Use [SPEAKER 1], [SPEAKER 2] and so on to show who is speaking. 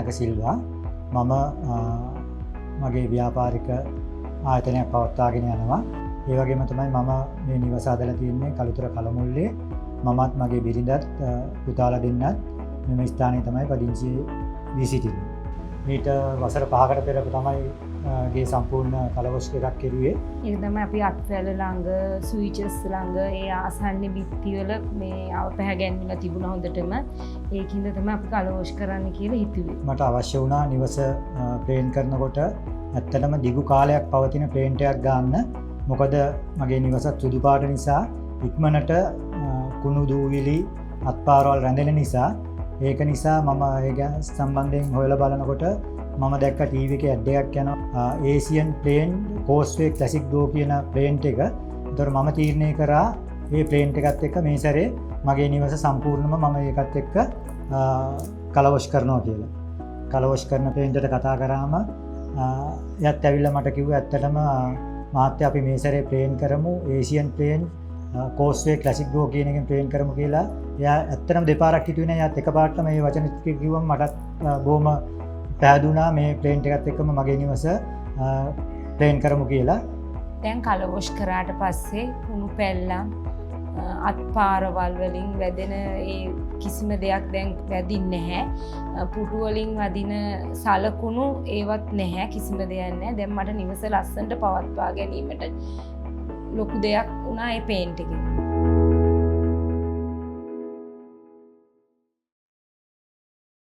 [SPEAKER 1] තිලක සිල්වා. මම මගේ ව්‍යාපාරික ආයතනයක් පවත්වාගෙන යනවා. ඒ වගේම තමයි මම මේ නිවස හදලා තියෙන්නේ කළුතර කලමුල්ලේ. මමත් මගේ බිරිඳත් පුතාලා දෙන්නත් මෙම ස්ථානයේ තමයි පදිංචි වී සිටින්නේ. මීට වසර 5කට පෙර තමයි ගේ සම්පූර්ණ කලවොස් එකක් කෙරුවේ.
[SPEAKER 2] ඒක තමයි අපි අත්වැල ළඟ ස්විචස් ළඟ ඒ ආසන්නේ බිත්තිවල මේ අවපැහැ ගැන්විලා තිබුණා හොඳටම. ඒකින්ද තමයි අපි කලවොස් කරන්න කියලා හිතුවේ.
[SPEAKER 1] මට අවශ්‍ය වුණා නිවස ප්ලේන් කරනකොට ඇත්තටම දිගු කාලයක් පවතින ප්ලේන්ට් එකක් ගන්න. මොකද මගේ නිවසත් සුදු පාට නිසා ඉක්මනට කුණු දූවිලි අත්පාරවල් රැඳෙන නිසා ඒක නිසා මම ඒක සම්බන්ධයෙන් හොයලා බලනකොට මම දැක්ක ටීවී එකේ ඇඩ් එකක් යනවා ඒසියන් ප්ලේන් කෝස්වේ ක්ලාසික් ඩෝ කියන ප්ලේන්ට් එක. ඒතර මම තීරණය කරා මේ ප්ලේන්ට් එකත් එක්ක මේ සැරේ මගේ නිවස සම්පූර්ණයෙන්ම මම ඒකත් එක්ක කලවොස් කරනවා කියලා. කලවොස් කරන ප්ලේන්ට් එකට කතා කරාම එයාත් ඇවිල්ලා මට කිව්වා ඇත්තටම මහත්තයා අපි මේ සැරේ ප්ලේන් කරමු ඒසියන් ප්ලේන් කෝස්වේ ක්ලාසික් ඩෝ කියන එකෙන් ප්ලේන් කරමු කියලා. එයා ඇත්තටම දෙපාරක් හිතුවේ නෑ. එයාත් එකපාරටම මේ වචන ටික කිව්වම මටත් බොහොම පැහැදුනා මේ ප්ලේන්ට් එකත් එක්කම මගේ නිවස ප්ලේන් කරමු කියලා.
[SPEAKER 2] දැන් කලවොස් කරාට පස්සේ කුණු පැල්ලම් අත්පාරවල් වලින් වැදෙන ඒ කිසිම දෙයක් දැන් වැදින්නේ නැහැ. පුටු වලින් වදින සලකුණු ඒවත් නැහැ. කිසිම දෙයක් නැහැ. දැන් මට නිවස ලස්සනට පවත්වා ගැනීමට ලොකු දෙයක් වුණා ඒ පේන්ට් එකෙන්.